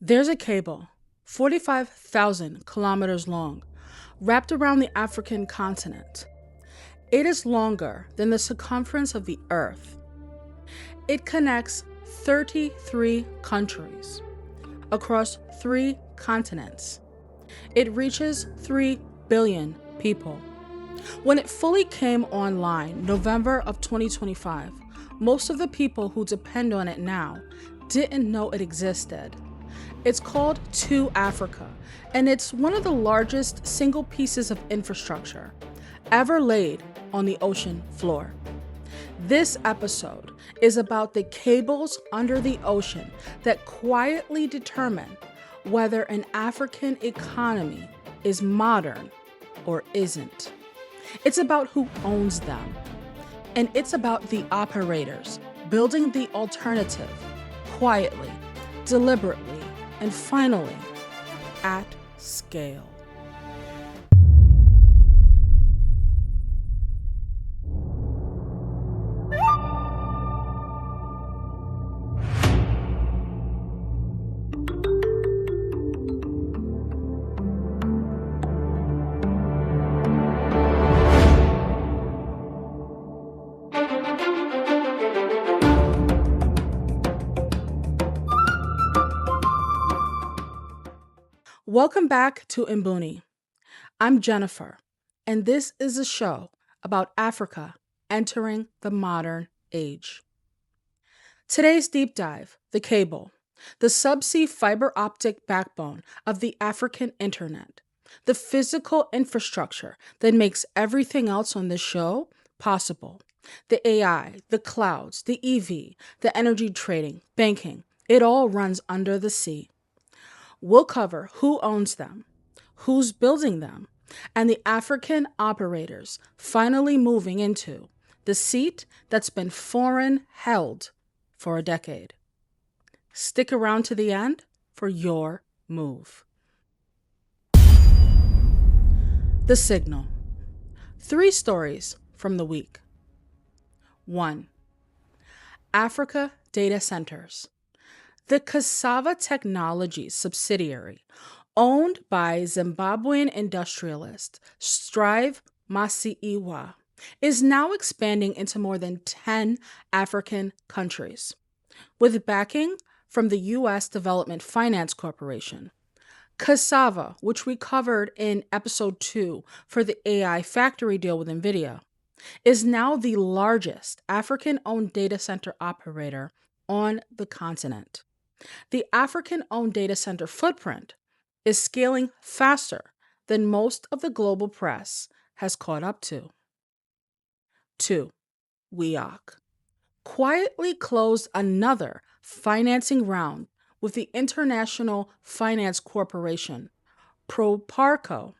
There's a cable, 45,000 kilometers long, wrapped around the African continent. It is longer than the circumference of the Earth. It connects 33 countries across 3 continents. It reaches 3 billion people. When it fully came online, November of 2025, most of the people who depend on it now didn't know it existed. It's called IXAfrica, and it's one of the largest single pieces of infrastructure ever laid on the ocean floor. This episode is about the cables under the ocean that quietly determine whether an African economy is modern or isn't. It's about who owns them, and it's about the operators building the alternative quietly, deliberately, and finally, at scale. Welcome back to Mbuni. I'm Jennifer, and this is a show about Africa entering the modern age. Today's deep dive, the cable, the subsea fiber optic backbone of the African internet, the physical infrastructure that makes everything else on this show possible, the AI, the clouds, the EV, the energy trading, banking, it all runs under the sea. We'll cover who owns them, who's building them, and the African operators finally moving into the seat that's been foreign held for a decade. Stick around to the end for your move. The signal. 3 stories from the week. 1. Africa data centers. The Cassava Technologies subsidiary, owned by Zimbabwean industrialist Strive Masiiwa, is now expanding into more than 10 African countries. With backing from the U.S. Development Finance Corporation, Cassava, which we covered in episode 2 for the AI factory deal with NVIDIA, is now the largest African-owned data center operator on the continent. The African-owned data center footprint is scaling faster than most of the global press has caught up to. 2. WIOCC quietly closed another financing round with the International Finance Corporation, Proparco,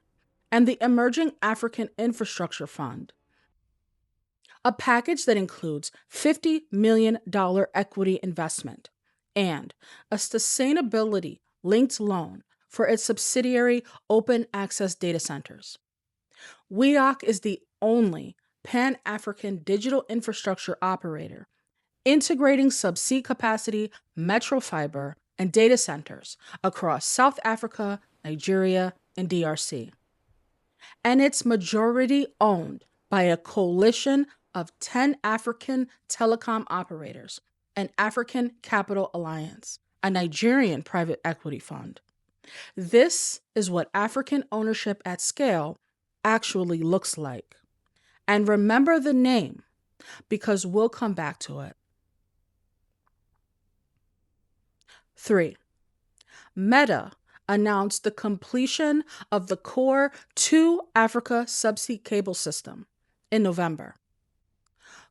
and the Emerging African Infrastructure Fund. A package that includes $50 million equity investment and a sustainability-linked loan for its subsidiary open access data centers. WIOCC is the only Pan-African digital infrastructure operator integrating subsea capacity, metro fiber, and data centers across South Africa, Nigeria, and DRC. And it's majority owned by a coalition of 10 African telecom operators, an African Capital Alliance, a Nigerian private equity fund. This is what African ownership at scale actually looks like. And remember the name, because we'll come back to it. 3. Meta announced the completion of the core 2 Africa subsea cable system in November.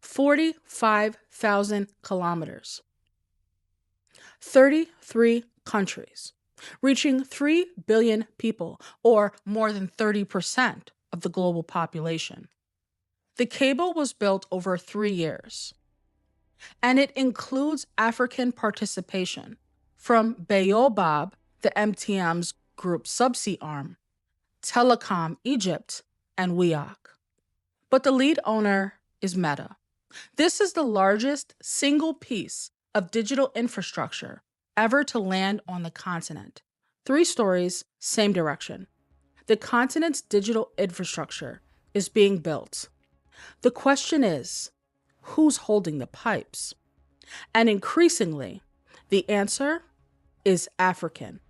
45,000 kilometers. 33 countries, reaching 3 billion people, or more than 30% of the global population. The cable was built over 3 years, and it includes African participation from Bayobab, the MTM's group subsea arm, Telecom Egypt, and WIOCC. But the lead owner is Meta. This is the largest single piece of digital infrastructure ever to land on the continent. 3 stories, same direction. The continent's digital infrastructure is being built. The question is, who's holding the pipes? And increasingly, the answer is African.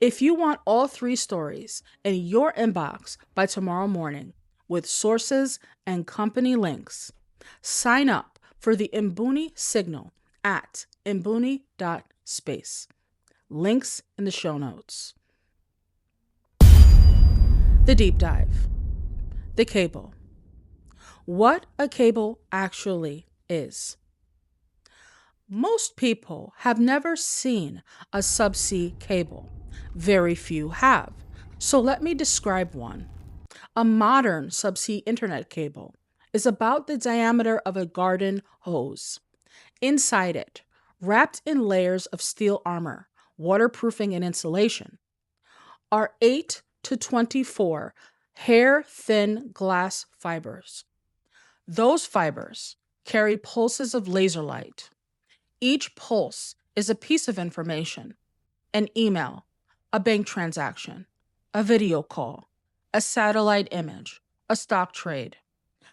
If you want all 3 stories in your inbox by tomorrow morning with sources and company links, sign up for the Mbuni signal at mbuni.space. Links in the show notes. The deep dive. The cable. What a cable actually is. Most people have never seen a subsea cable. Very few have. So let me describe one. A modern subsea internet cable is about the diameter of a garden hose. Inside it, wrapped in layers of steel armor, waterproofing and insulation, are 8 to 24 hair-thin glass fibers. Those fibers carry pulses of laser light. Each pulse is a piece of information: an email, a bank transaction, a video call, a satellite image, a stock trade.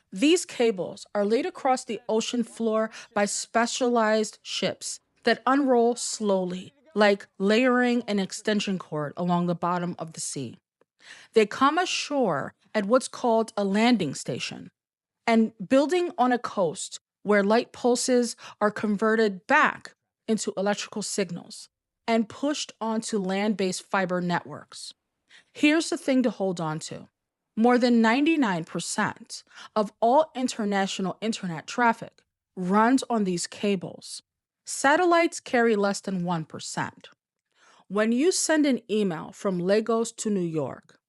These cables are laid across the ocean floor by specialized ships that unroll slowly, like layering an extension cord along the bottom of the sea. They come ashore at what's called a landing station, and building on a coast where light pulses are converted back into electrical signals and pushed onto land-based fiber networks. Here's the thing to hold on to. More than 99% of all international internet traffic runs on these cables. Satellites carry less than 1%. When you send an email from Lagos to New York,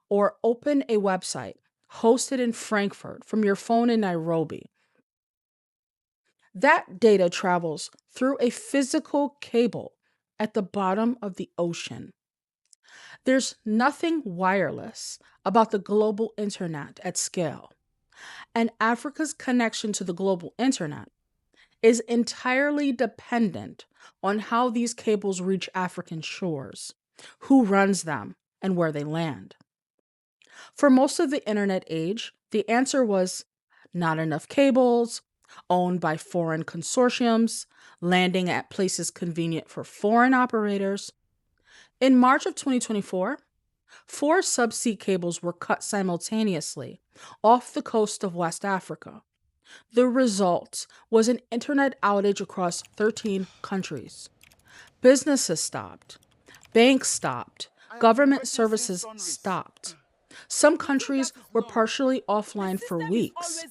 or open a website hosted in Frankfurt from your phone in Nairobi, that data travels through a physical cable at the bottom of the ocean. There's nothing wireless about the global internet at scale, and Africa's connection to the global internet is entirely dependent on how these cables reach African shores, who runs them, and where they land. For most of the internet age, the answer was not enough cables, owned by foreign consortiums, landing at places convenient for foreign operators. In March of 2024, 4 subsea cables were cut simultaneously off the coast of West Africa. The result was an internet outage across 13 countries. Businesses stopped. Banks stopped. Government services stopped. Some countries were partially offline for weeks.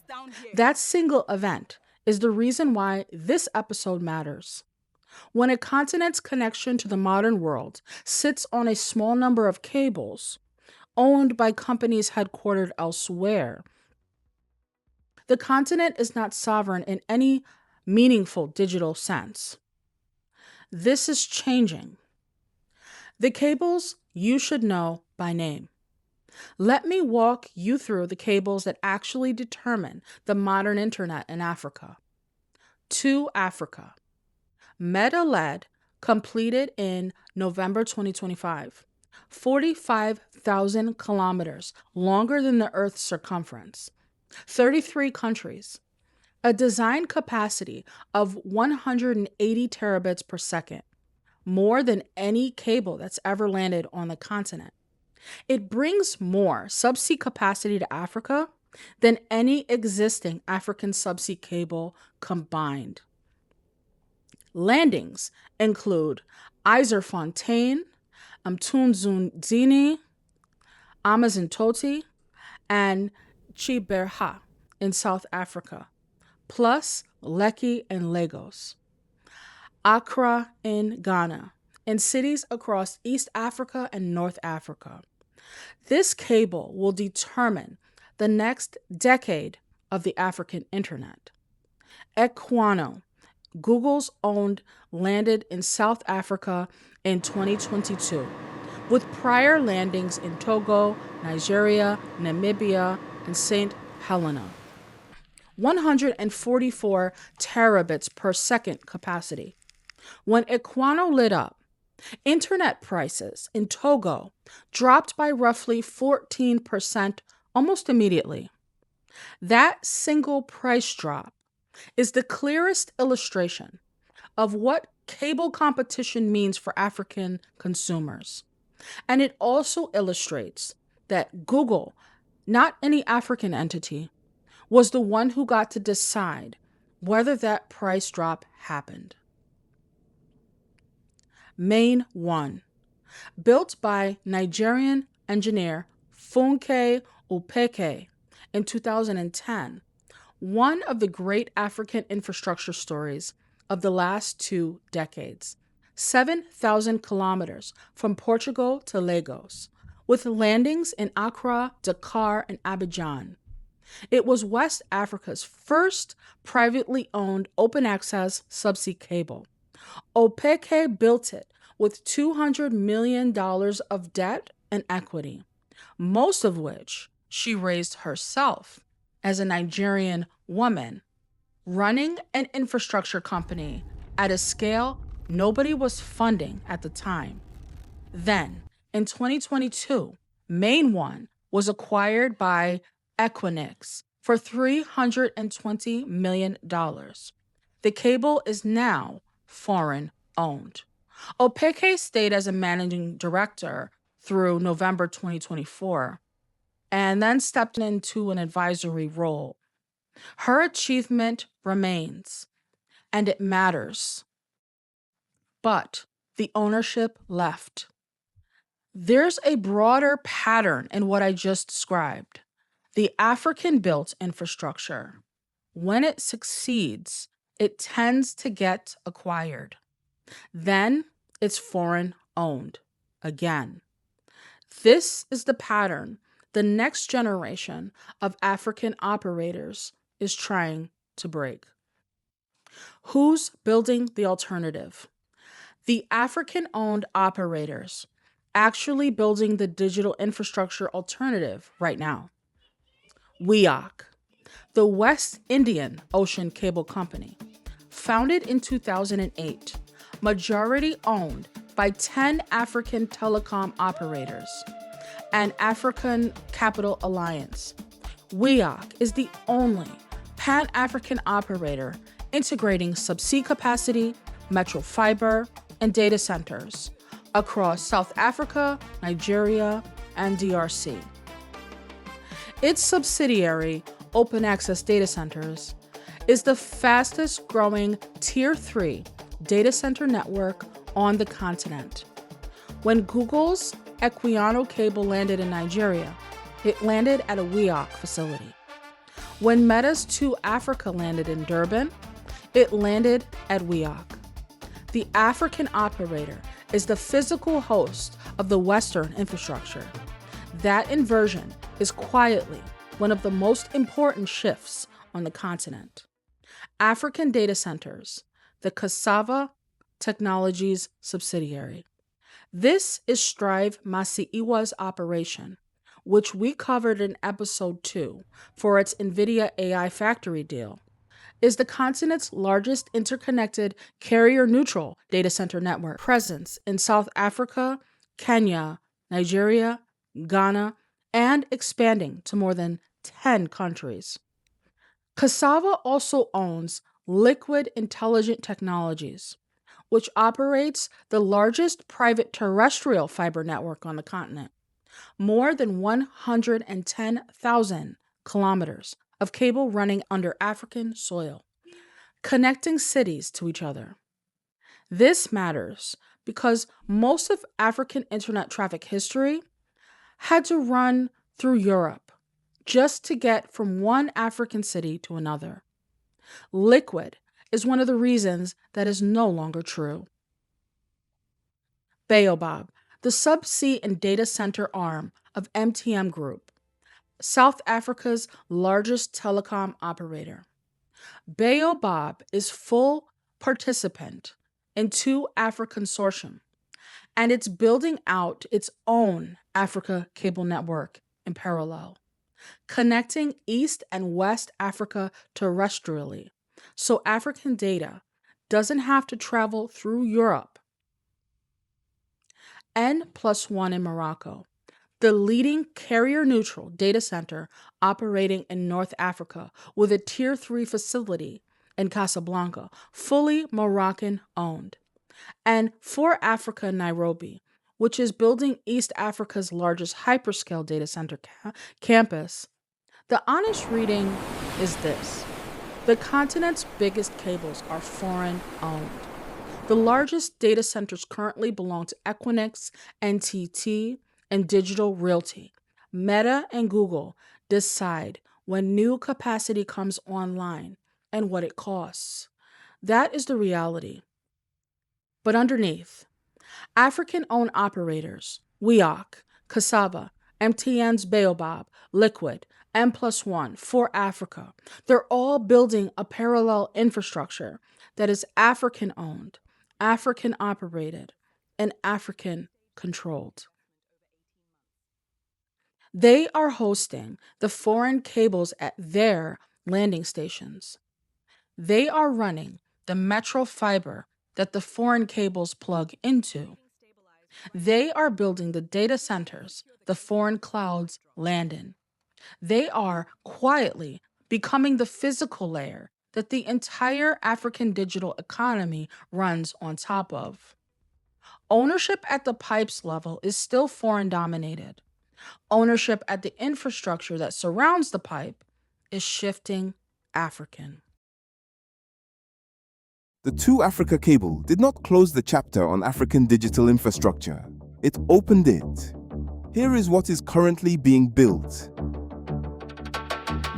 That single event is the reason why this episode matters. When a continent's connection to the modern world sits on a small number of cables, owned by companies headquartered elsewhere, the continent is not sovereign in any meaningful digital sense. This is changing. The cables you should know by name. Let me walk you through the cables that actually determine the modern internet in Africa. To Africa. Meta-led, completed in November 2025. 45,000 kilometers, longer than the Earth's circumference. 33 countries. A design capacity of 180 terabits per second, more than any cable that's ever landed on the continent. It brings more subsea capacity to Africa than any existing African subsea cable combined. Landings include IJsselfontein, Mtunzini, Amazintoti, and Chiberha in South Africa, plus Lekki and Lagos, Accra in Ghana, and cities across East Africa and North Africa. This cable will determine the next decade of the African internet. Equano, Google's owned, landed in South Africa in 2022, with prior landings in Togo, Nigeria, Namibia, and St. Helena. 144 terabits per second capacity. When Equano lit up, internet prices in Togo dropped by roughly 14% almost immediately. That single price drop is the clearest illustration of what cable competition means for African consumers. And it also illustrates that Google, not any African entity, was the one who got to decide whether that price drop happened. N+ONE, built by Nigerian engineer Funke Opeke in 2010, one of the great African infrastructure stories of the last 2 decades. 7,000 kilometers from Portugal to Lagos, with landings in Accra, Dakar, and Abidjan. It was West Africa's first privately owned open access subsea cable. Opeke built it with $200 million of debt and equity, most of which she raised herself as a Nigerian woman, running an infrastructure company at a scale nobody was funding at the time. Then, in 2022, N+ONE was acquired by Equinix for $320 million. The cable is now foreign-owned. Opeke stayed as a managing director through November 2024 and then stepped into an advisory role. Her achievement remains, and it matters. But the ownership left. There's a broader pattern in what I just described. The African-built infrastructure, when it succeeds, it tends to get acquired. Then it's foreign-owned again. This is the pattern the next generation of African operators is trying to break. Who's building the alternative? The African-owned operators actually building the digital infrastructure alternative right now. WIOCC, the West Indian Ocean Cable Company, founded in 2008, majority owned by 10 African telecom operators and African Capital Alliance. WIOCC is the only Pan-African operator integrating subsea capacity, metro fiber, and data centers across South Africa, Nigeria, and DRC. Its subsidiary, Open Access Data Centers, is the fastest growing Tier 3 data center network on the continent. When Google's Equiano cable landed in Nigeria, it landed at a WIOCC facility. When Meta's 2Africa landed in Durban, it landed at WIOCC. The African operator is the physical host of the Western infrastructure. That inversion is quietly one of the most important shifts on the continent. African data centers, the Cassava Technologies subsidiary. This is Strive Masiiwa's operation, which we covered in episode 2 for its NVIDIA AI factory deal, is the continent's largest interconnected carrier-neutral data center network, presence in South Africa, Kenya, Nigeria, Ghana, and expanding to more than 10 countries. Cassava also owns Liquid Intelligent Technologies, which operates the largest private terrestrial fiber network on the continent. More than 110,000 kilometers of cable running under African soil, connecting cities to each other. This matters because most of African internet traffic history had to run through Europe just to get from one African city to another. Liquid is one of the reasons that is no longer true. Bayobab, the subsea and data center arm of MTN Group, South Africa's largest telecom operator. Bayobab is full participant in 2Africa Consortium, and it's building out its own Africa cable network in parallel, connecting East and West Africa terrestrially, so African data doesn't have to travel through Europe. N+ONE in Morocco, the leading carrier-neutral data center operating in North Africa with a Tier 3 facility in Casablanca, fully Moroccan-owned. And For Africa Nairobi, which is building East Africa's largest hyperscale data center campus. The honest reading is this: the continent's biggest cables are foreign-owned. The largest data centers currently belong to Equinix, NTT, and Digital Realty. Meta and Google decide when new capacity comes online and what it costs. That is the reality. But underneath, African-owned operators, WIOCC, Cassava, MTN's Bayobab, Liquid, N+ONE, For Africa, they're all building a parallel infrastructure that is African-owned, African-operated, and African-controlled. They are hosting the foreign cables at their landing stations. They are running the metro fiber that the foreign cables plug into. They are building the data centers the foreign clouds land in. They are quietly becoming the physical layer that the entire African digital economy runs on top of. Ownership at the pipes level is still foreign dominated. Ownership at the infrastructure that surrounds the pipe is shifting African. The 2Africa cable did not close the chapter on African digital infrastructure. It opened it. Here is what is currently being built.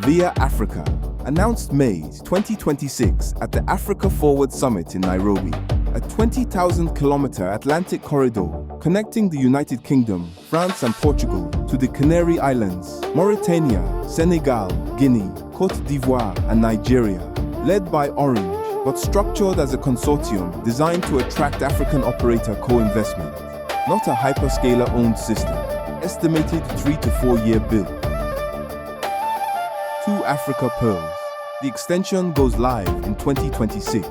WIOCC, announced May 2026 at the Africa Forward Summit in Nairobi, a 20,000-kilometer Atlantic corridor connecting the United Kingdom, France and Portugal to the Canary Islands, Mauritania, Senegal, Guinea, Côte d'Ivoire and Nigeria, led by Orange, but structured as a consortium designed to attract African operator co-investment, not a hyperscaler-owned system. Estimated 3 to 4 year build. 2Africa Pearls. The extension goes live in 2026,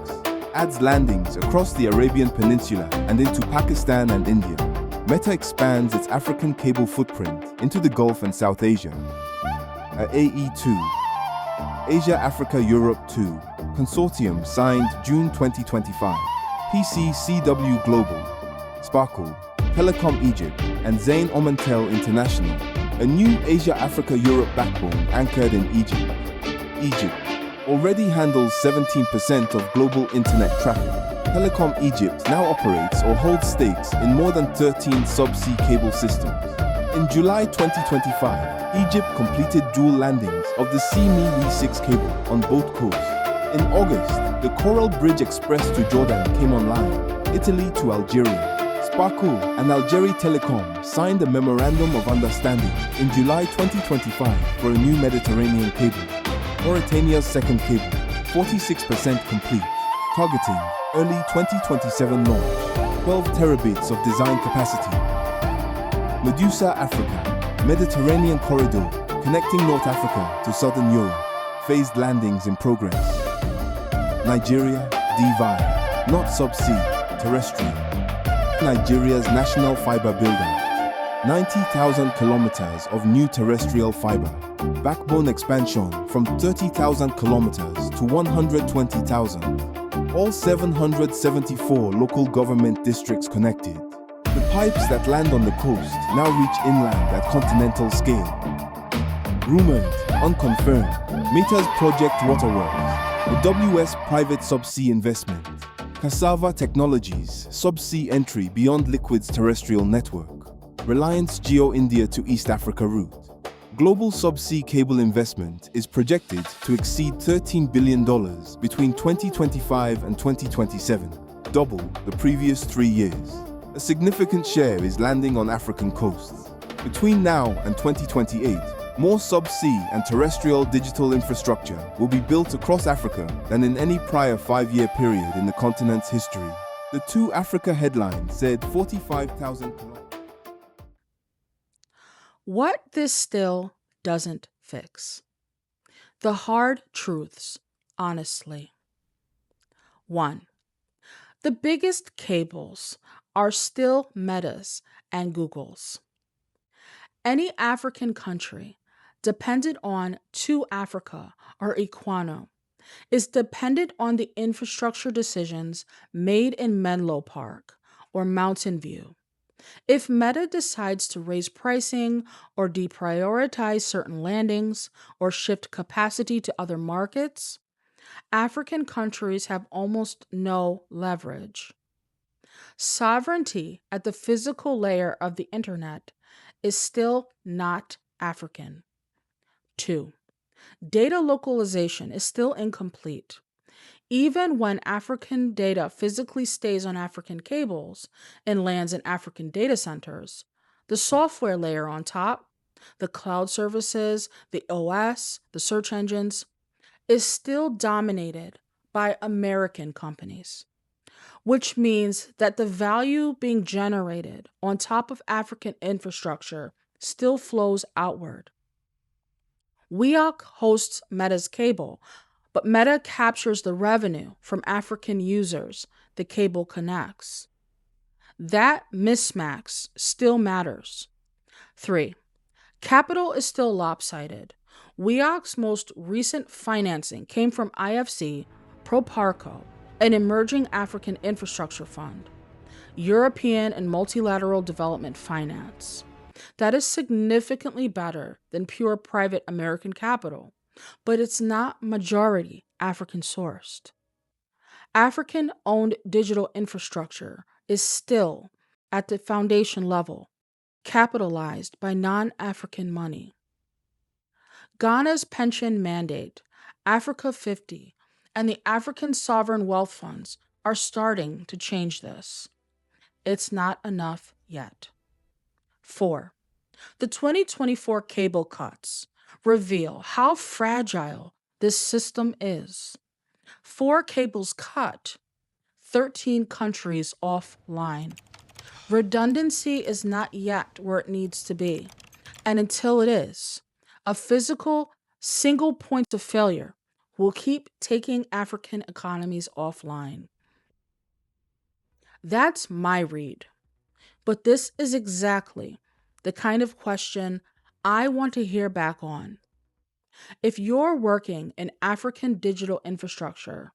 adds landings across the Arabian Peninsula and into Pakistan and India. Meta expands its African cable footprint into the Gulf and South Asia. AE2. Asia-Africa Europe 2. Consortium signed June 2025. PCCW Global, Sparkle, Telecom Egypt, and Zain Omantel International. A new Asia-Africa Europe backbone anchored in Egypt. Egypt already handles 17% of global internet traffic. Telecom Egypt now operates or holds stakes in more than 13 subsea cable systems. In July 2025, Egypt completed dual landings of the WIOCC cable on both coasts. In August, the Coral Bridge Express to Jordan came online, Italy to Algeria. Sparkle and Algeria Telecom signed a memorandum of understanding in July 2025 for a new Mediterranean cable. Mauritania's second cable, 46% complete, targeting early 2027 launch, 12 terabits of design capacity. Medusa Africa, Mediterranean corridor connecting North Africa to Southern Europe, phased landings in progress. Nigeria, DVI, not subsea, terrestrial. Nigeria's national fiber build-out. 90,000 kilometers of new terrestrial fiber. Backbone expansion from 30,000 kilometers to 120,000. All 774 local government districts connected. The pipes that land on the coast now reach inland at continental scale. Rumored, unconfirmed, Meta's Project Waterworks, the WS private subsea investment. Cassava Technologies, subsea entry beyond Liquid's terrestrial network. Reliance Geo India to East Africa route. Global subsea cable investment is projected to exceed $13 billion between 2025 and 2027, double the previous 3 years. A significant share is landing on African coasts. Between now and 2028, more subsea and terrestrial digital infrastructure will be built across Africa than in any prior 5-year period in the continent's history. The 2Africa headline said 45,000 kilometers. What this still doesn't fix. The hard truths, honestly. 1. The biggest cables are still Meta's and Google's. Any African country dependent on IXAfrica or IXANO is dependent on the infrastructure decisions made in Menlo Park or Mountain View. If Meta decides to raise pricing or deprioritize certain landings or shift capacity to other markets, African countries have almost no leverage. Sovereignty at the physical layer of the internet is still not African. 2. Data localization is still incomplete. Even when African data physically stays on African cables and lands in African data centers, the software layer on top, the cloud services, the OS, the search engines, is still dominated by American companies, which means that the value being generated on top of African infrastructure still flows outward. WIOCC hosts Meta's cable, but Meta captures the revenue from African users the cable connects. That mismatch still matters. 3. Capital is still lopsided. WIOCC's most recent financing came from IFC, Proparco, an emerging African infrastructure fund, European and multilateral development finance. That is significantly better than pure private American capital, but it's not majority African sourced. African-owned digital infrastructure is still, at the foundation level, capitalized by non-African money. Ghana's pension mandate, Africa 50, and the African sovereign wealth funds are starting to change this. It's not enough yet. 4. The 2024 cable cuts reveal how fragile this system is. 4 cables cut, 13 countries offline. Redundancy is not yet where it needs to be, and until it is, a physical single point of failure will keep taking African economies offline. That's my read, but this is exactly the kind of question I want to hear back on. If you're working in African digital infrastructure,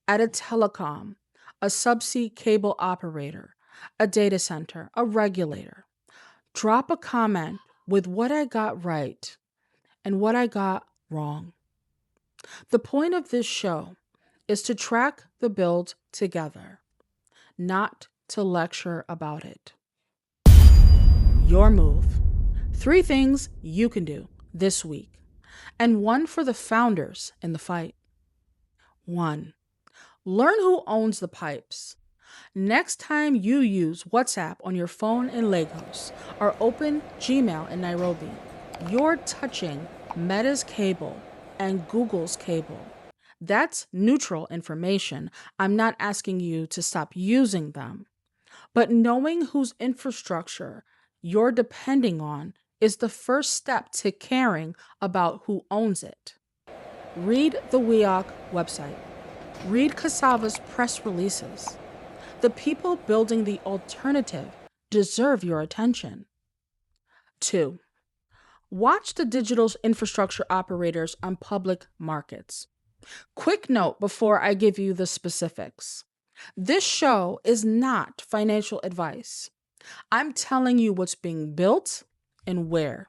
at a telecom, a subsea cable operator, a data center, a regulator, drop a comment with what I got right and what I got wrong. The point of this show is to track the build together, not to lecture about it. Your move. 3 things you can do this week, and 1 for the founders in the fight. 1. Learn who owns the pipes. Next time you use WhatsApp on your phone in Lagos or open Gmail in Nairobi, you're touching Meta's cable and Google's cable. That's neutral information. I'm not asking you to stop using them. But knowing whose infrastructure you're depending on is the first step to caring about who owns it. Read the WIOCC website. Read Cassava's press releases. The people building the alternative deserve your attention. 2. Watch the digital infrastructure operators on public markets. Quick note before I give you the specifics. This show is not financial advice. I'm telling you what's being built and where.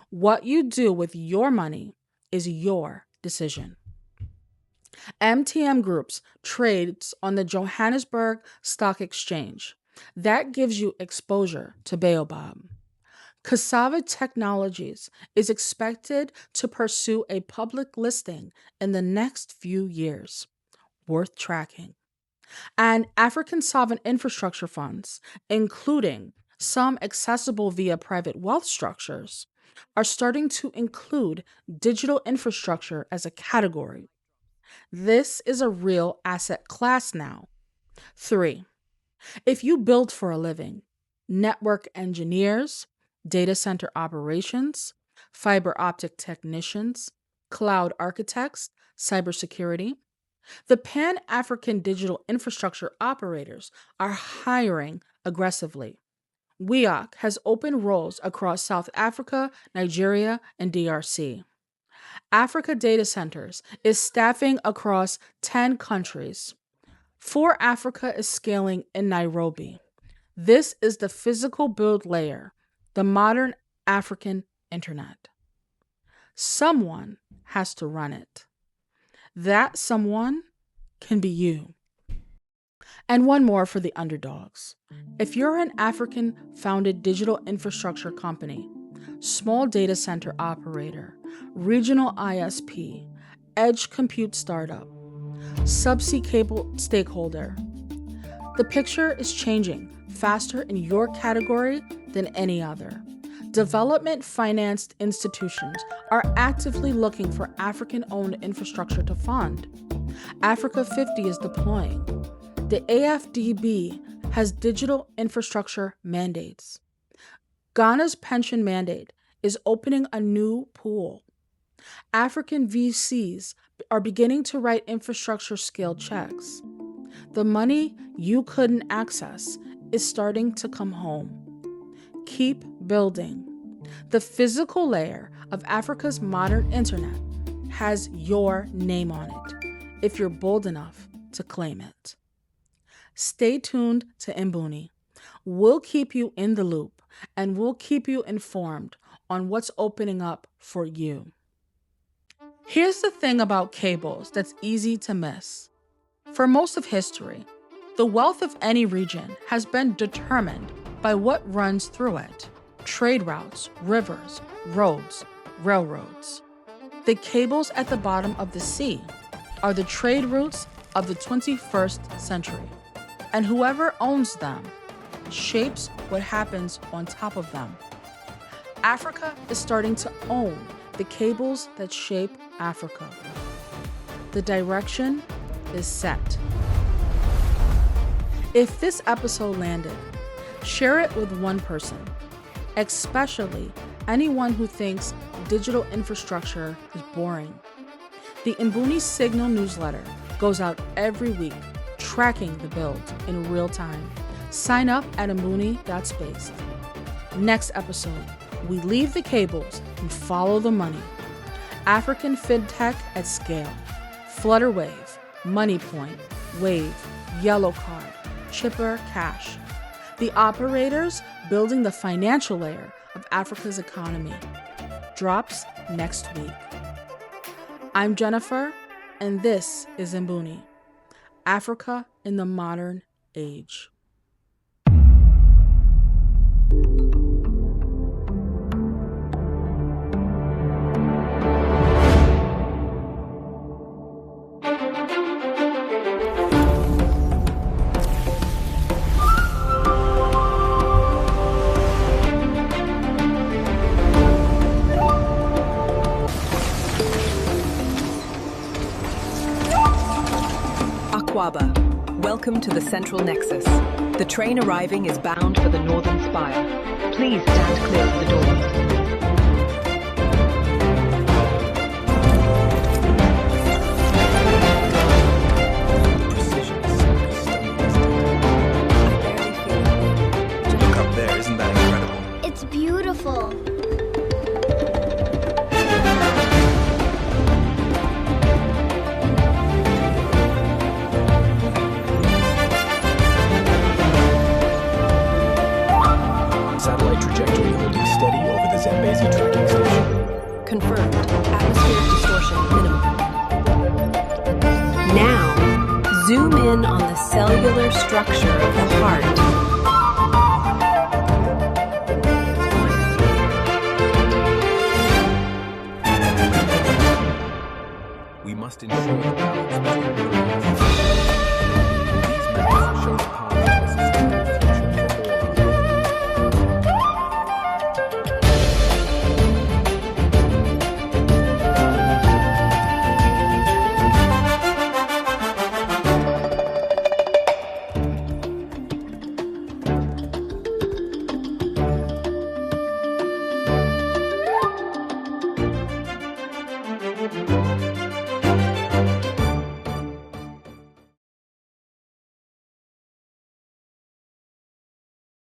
What you do with your money is your decision. MTM Groups trades on the Johannesburg Stock Exchange. That gives you exposure to Bayobab. Cassava Technologies is expected to pursue a public listing in the next few years. Worth tracking. And African sovereign infrastructure funds, including some accessible via private wealth structures, are starting to include digital infrastructure as a category. This is a real asset class now. 3. If you build for a living, network engineers, data center operations, fiber optic technicians, cloud architects, cybersecurity, The Pan-African digital infrastructure operators are hiring aggressively. WIOCC has open roles across South Africa, Nigeria, and DRC. Africa Data Centers is staffing across 10 countries. For Africa is scaling in Nairobi. This is the physical build layer, the modern African internet. Someone has to run it. That someone can be you. And one more for the underdogs. If you're an African-founded digital infrastructure company, small data center operator, regional ISP, edge compute startup, subsea cable stakeholder, the picture is changing faster in your category than any other. Development-financed institutions are actively looking for African-owned infrastructure to fund. Africa 50 is deploying. The AFDB has digital infrastructure mandates. Ghana's pension mandate is opening a new pool. African VCs are beginning to write infrastructure scale checks. The money you couldn't access is starting to come home. Keep building. The physical layer of Africa's modern internet has your name on it, if you're bold enough to claim it. Stay tuned to Mbuni. We'll keep you in the loop, and we'll keep you informed on what's opening up for you. Here's the thing about cables that's easy to miss. For most of history, the wealth of any region has been determined by what runs through it: trade routes, rivers, roads, railroads. The cables at the bottom of the sea are the trade routes of the 21st century, and whoever owns them shapes what happens on top of them. Africa is starting to own the cables that shape Africa. The direction is set. If this episode landed, share it with one person, especially anyone who thinks digital infrastructure is boring. The Mbuni Signal newsletter goes out every week, tracking the build in real time. Sign up at mbuni.space. Next episode, we leave the cables and follow the money. African fintech at scale. Flutterwave, Moneypoint, Wave, Yellow Card, Chipper Cash. The operators building the financial layer of Africa's economy. Drops next week. I'm Jennifer, and this is Mbuni, Africa in the Modern Age. Welcome to the Central Nexus. The train arriving is bound for the Northern Spire. Please stand clear of the doors. Look up there, isn't that incredible? It's beautiful. Satellite trajectory holding steady over the Zambezi tracking station. Confirmed. Atmospheric distortion minimum. Now, zoom in on the cellular structure of the heart.